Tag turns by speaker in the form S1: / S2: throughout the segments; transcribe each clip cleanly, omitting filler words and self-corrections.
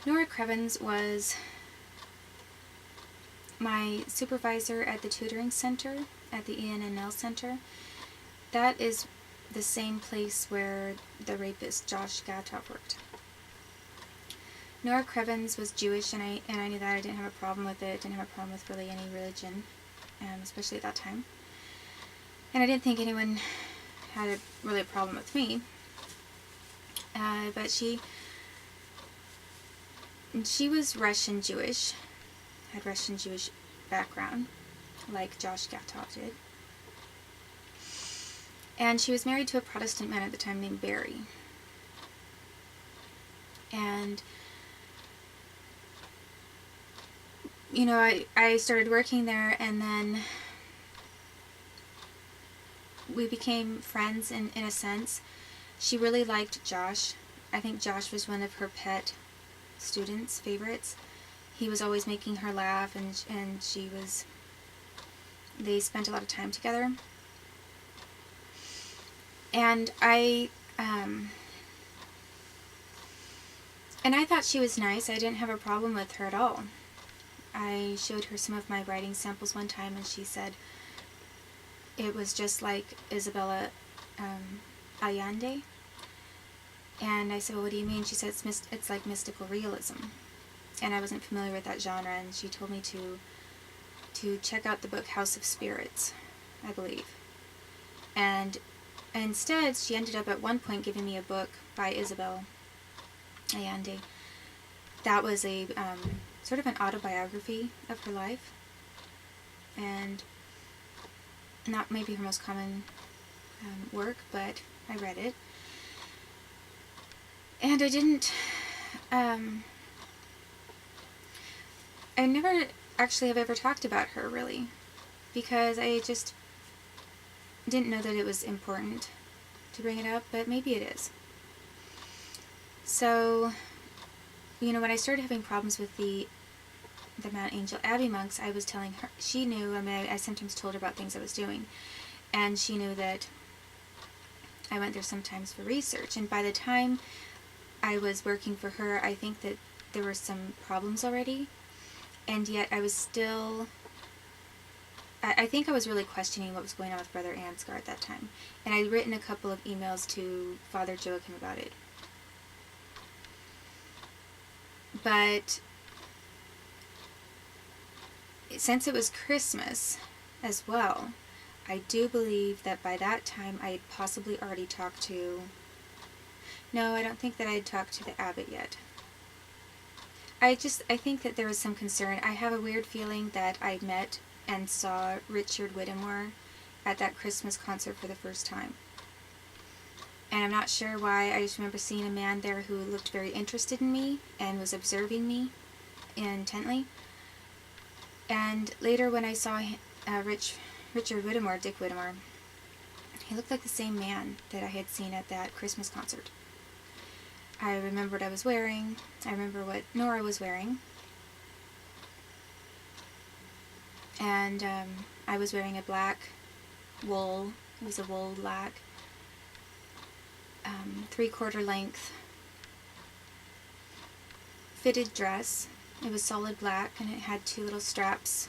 S1: Nora Crevens was my supervisor at the tutoring center, at the Ian and Nell Center. That is the same place where the rapist Josh Gatov worked. Nora Crevens was Jewish, and I knew that. I didn't have a problem with it. Didn't have a problem with really any religion, especially at that time. And I didn't think anyone had really a problem with me. But she was Russian Jewish, had Russian Jewish background, like Josh Gatov did. And she was married to a Protestant man at the time named Barry. And, you know, I started working there, and then we became friends in a sense. She really liked Josh. I think Josh was one of her pet students' favorites. He was always making her laugh, and they spent a lot of time together. And I thought she was nice. I didn't have a problem with her at all. I showed her some of my writing samples one time, and she said it was just like Isabella Allende. And I said, well, what do you mean? She said, it's like mystical realism. And I wasn't familiar with that genre, and she told me to check out the book House of Spirits, I believe. And instead, she ended up at one point giving me a book by Isabel Allende. That was a sort of an autobiography of her life, and not maybe her most common work, but I read it. And I didn't, I never actually have ever talked about her, really, because I just didn't know that it was important to bring it up, but maybe it is. So, you know, when I started having problems with the Mount Angel Abbey monks, I was telling her, she knew, I sometimes told her about things I was doing, and she knew that I went there sometimes for research, and by the time I was working for her, I think that there were some problems already, and yet I was still, I think I was really questioning what was going on with Brother Ansgar at that time, and I'd written a couple of emails to Father Joachim about it. But since it was Christmas as well, I do believe that by that time I had possibly already talked to... No, I don't think that I had talked to the abbot yet. I think that there was some concern. I have a weird feeling that I met and saw Richard Whittemore at that Christmas concert for the first time. And I'm not sure why. I just remember seeing a man there who looked very interested in me and was observing me intently. And later when I saw Richard Whittemore, Dick Whittemore, he looked like the same man that I had seen at that Christmas concert. I remember what I was wearing. I remember what Nora was wearing. And I was wearing a black wool. It was a wool black 3/4 length fitted dress. It was solid black, and it had two straps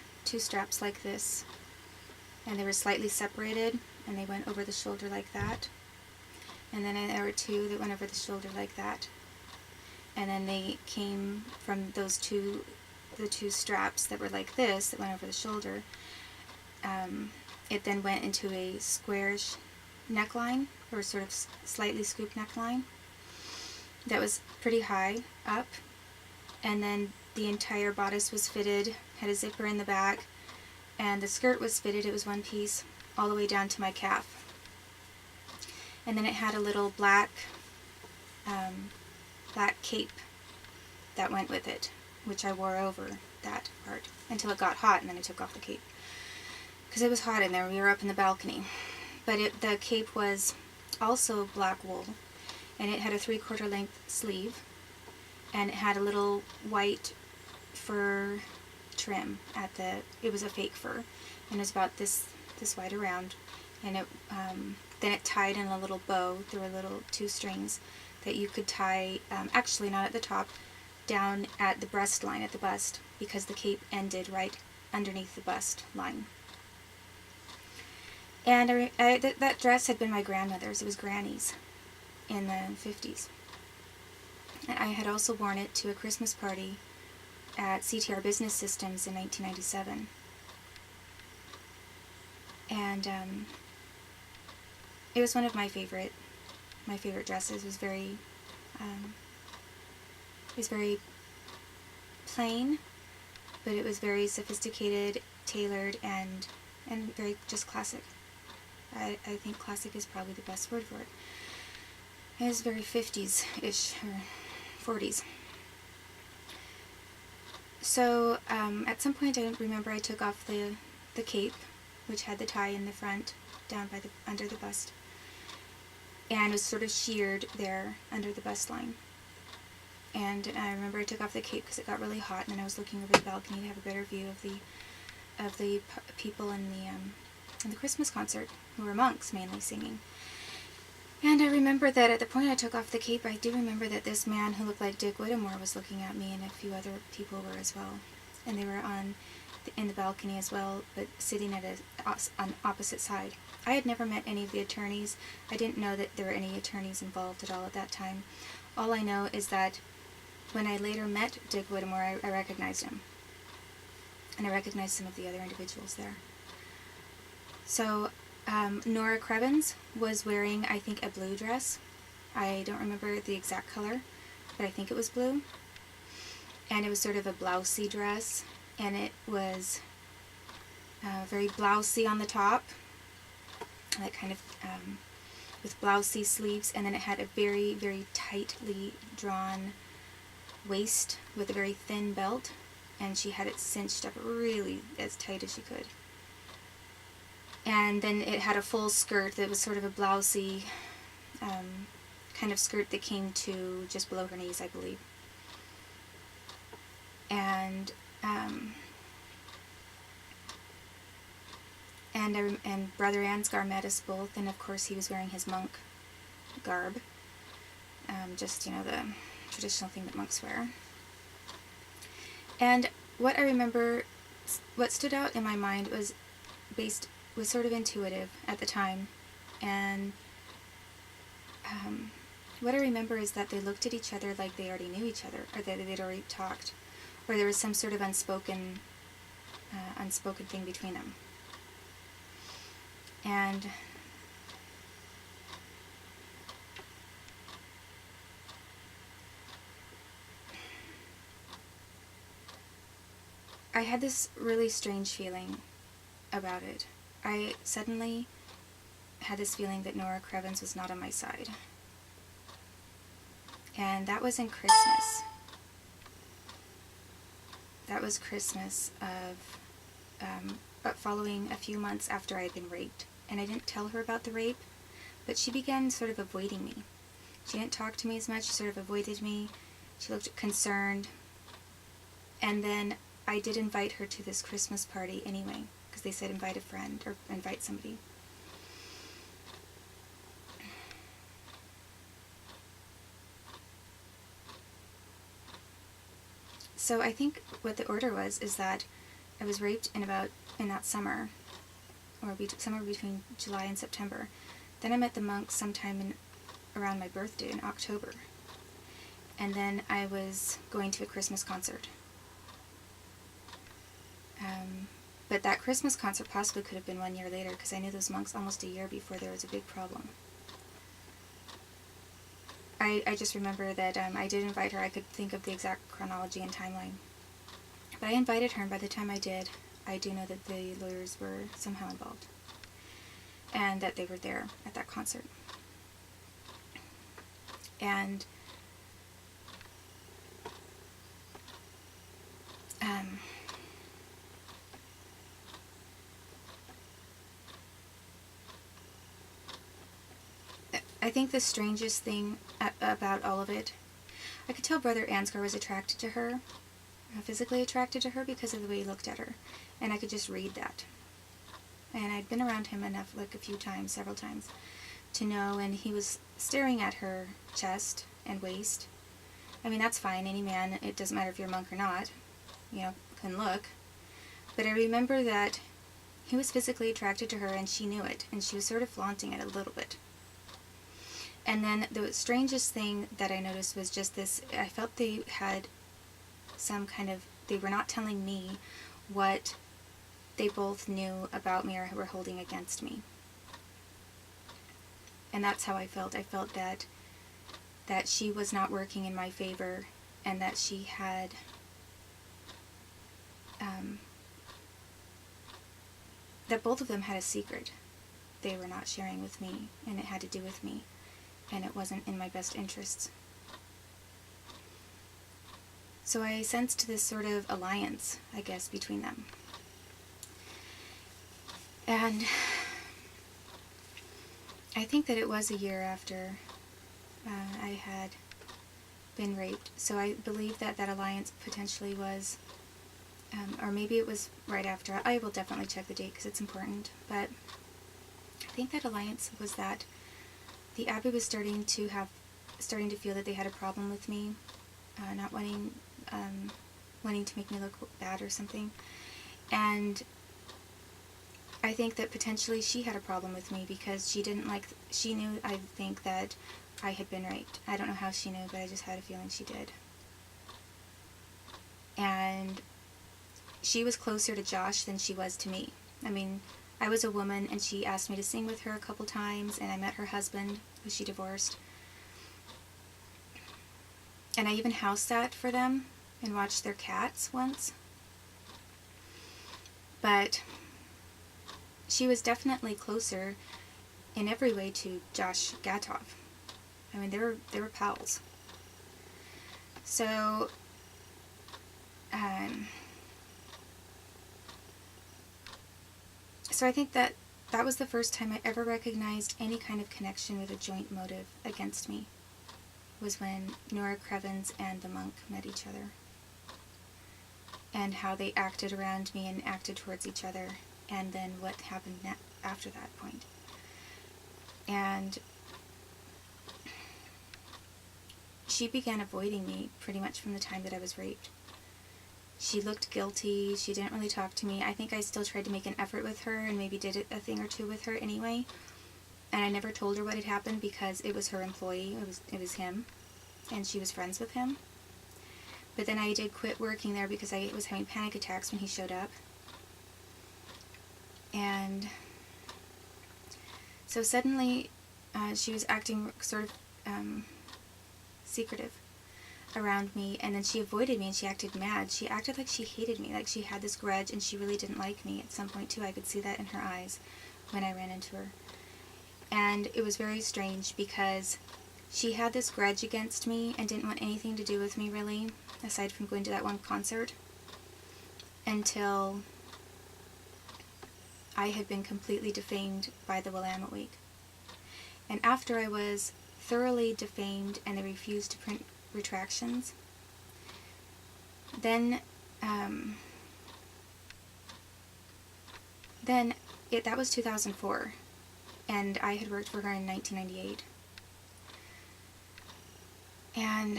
S1: like this, and they were slightly separated, and they went over the shoulder like that, and then there were two that went over the shoulder like that, and then they came from the two straps that were like this that went over the shoulder. It then went into a squarish neckline, or sort of slightly scooped neckline that was pretty high up, and then the entire bodice was fitted, had a zipper in the back, and the skirt was fitted. It was one piece all the way down to my calf, and then it had a little black cape that went with it, which I wore over that part until it got hot, and then I took off the cape because it was hot in there. We were up in the balcony. But the cape was also black wool, and it had a 3/4 length sleeve, and it had a little white fur trim at it was a fake fur, and it was about this wide around, and then it tied in a little bow. There were two strings that you could tie, actually not at the top, down at the breast line, at the bust, because the cape ended right underneath the bust line. And that dress had been my grandmother's. It was Granny's in the 50s. And I had also worn it to a Christmas party at CTR Business Systems in 1997. And it was one of my favorite dresses. It was very plain, but it was very sophisticated, tailored, and very just classic. I think classic is probably the best word for it. It was very 50s-ish, or 40s. So at some point I remember I took off the cape, which had the tie in the front, down by under the bust, and was sort of sheared there under the bust line. And I remember I took off the cape because it got really hot, and then I was looking over the balcony to have a better view of the people in the Christmas concert, who were monks mainly singing. And I remember that at the point I took off the cape, I do remember that this man who looked like Dick Whittemore was looking at me, and a few other people were as well. And they were in the balcony as well, but sitting at on opposite side. I had never met any of the attorneys. I didn't know that there were any attorneys involved at all at that time. All I know is that when I later met Dick Whittemore, I recognized him. And I recognized some of the other individuals there. So Nora Crevens was wearing, I think, a blue dress. I don't remember the exact color, but I think it was blue. And it was sort of a blousey dress, and it was very blousey on the top, like kind of with blousey sleeves, and then it had a very, very tightly drawn waist with a very thin belt, and she had it cinched up really as tight as she could. And then it had a full skirt that was sort of a blousey kind of skirt that came to just below her knees, I believe. And Brother Ansgar met us both, and of course he was wearing his monk garb, just, you know, the traditional thing that monks wear. And what I remember, what stood out in my mind was sort of intuitive at the time, and what I remember is that they looked at each other like they already knew each other, or that they'd already talked, or there was some sort of unspoken thing between them. And I had this really strange feeling about it. I suddenly had this feeling that Nora Crevens was not on my side. And that was in Christmas. That was Christmas of following a few months after I had been raped. And I didn't tell her about the rape, but she began sort of avoiding me. She didn't talk to me as much, she sort of avoided me. She looked concerned. And then I did invite her to this Christmas party anyway, because they said invite a friend or invite somebody. So I think what the order was is that I was raped in that summer, or somewhere between July and September. Then I met the monks sometime around my birthday in October. And then I was going to a Christmas concert. But that Christmas concert possibly could have been 1 year later, because I knew those monks almost a year before there was a big problem. I just remember that I did invite her. I could think of the exact chronology and timeline. But I invited her, and by the time I did, I do know that the lawyers were somehow involved. And that they were there at that concert. And I think the strangest thing about all of it, I could tell Brother Ansgar was attracted to her, physically attracted to her, because of the way he looked at her, and I could just read that. And I'd been around him enough, like a few times, several times, to know, and he was staring at her chest and waist, I mean, that's fine. Any man, it doesn't matter if you're a monk or not, can look. But I remember that he was physically attracted to her, and she knew it, and she was sort of flaunting it a little bit. And then the strangest thing that I noticed was just this, I felt they had some kind of, they were not telling me what they both knew about me or were holding against me. And that's how I felt. I felt that she was not working in my favor, and that she had that both of them had a secret they were not sharing with me, and it had to do with me, and it wasn't in my best interests. So I sensed this sort of alliance, I guess, between them. And I think that it was a year after I had been raped. So I believe that that alliance potentially was, or maybe it was right after. I will definitely check the date because it's important. But I think that alliance was that the Abbey was starting to feel that they had a problem with me, not wanting to make me look bad or something. And I think that potentially she had a problem with me because she knew, I think, that I had been raped. I don't know how she knew, but I just had a feeling she did. And she was closer to Josh than she was to me. I mean, I was a woman, and she asked me to sing with her a couple times, and I met her husband, who she divorced. And I even house sat for them and watched their cats once. But she was definitely closer in every way to Josh Gatov. I mean, they were pals. So, so I think that was the first time I ever recognized any kind of connection with a joint motive against me, was when Nora Crevens and the monk met each other, and how they acted around me and acted towards each other, and then what happened after that point. And she began avoiding me pretty much from the time that I was raped. She looked guilty. She didn't really talk to me. I think I still tried to make an effort with her and maybe did a thing or two with her anyway. And I never told her what had happened because it was her employee. It was him. And she was friends with him. But then I did quit working there because I was having panic attacks when he showed up. And so suddenly she was acting sort of secretive around me, and then she avoided me and she acted mad. She acted like she hated me, like she had this grudge and she really didn't like me at some point too. I could see that in her eyes when I ran into her. And it was very strange because she had this grudge against me and didn't want anything to do with me really, aside from going to that one concert, until I had been completely defamed by the Willamette Week. And after I was thoroughly defamed and they refused to print retractions, then that was 2004, and I had worked for her in 1998. And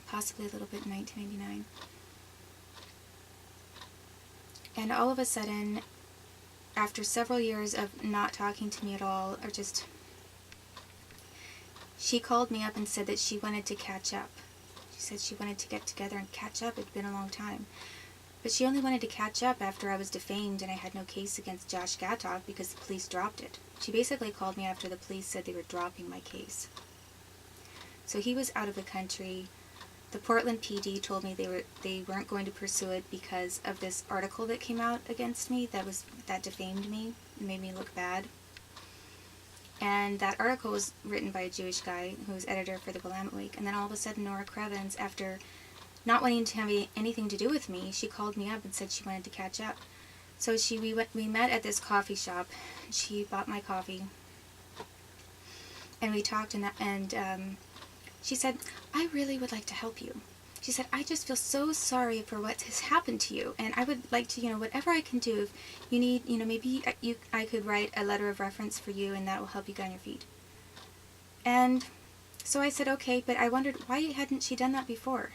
S1: possibly a little bit in 1999. And all of a sudden, after several years of not talking to me at all, or just, she called me up and said that she wanted to catch up. She said she wanted to get together and catch up. It'd been a long time. But she only wanted to catch up after I was defamed and I had no case against Josh Gatov because the police dropped it. She basically called me after the police said they were dropping my case. So he was out of the country. The Portland PD told me they weren't going to pursue it because of this article that came out against me that defamed me and made me look bad. And that article was written by a Jewish guy who was editor for the Willamette Week. And then all of a sudden, Nora Crevens, after not wanting to have anything to do with me, she called me up and said she wanted to catch up. So we met at this coffee shop. She bought my coffee, and we talked. And she said, "I really would like to help you." She said, "I just feel so sorry for what has happened to you, and I would like to, whatever I can do. If you need, maybe I could write a letter of reference for you, and that will help you get on your feet." And So I said, okay, but I wondered why hadn't she done that before?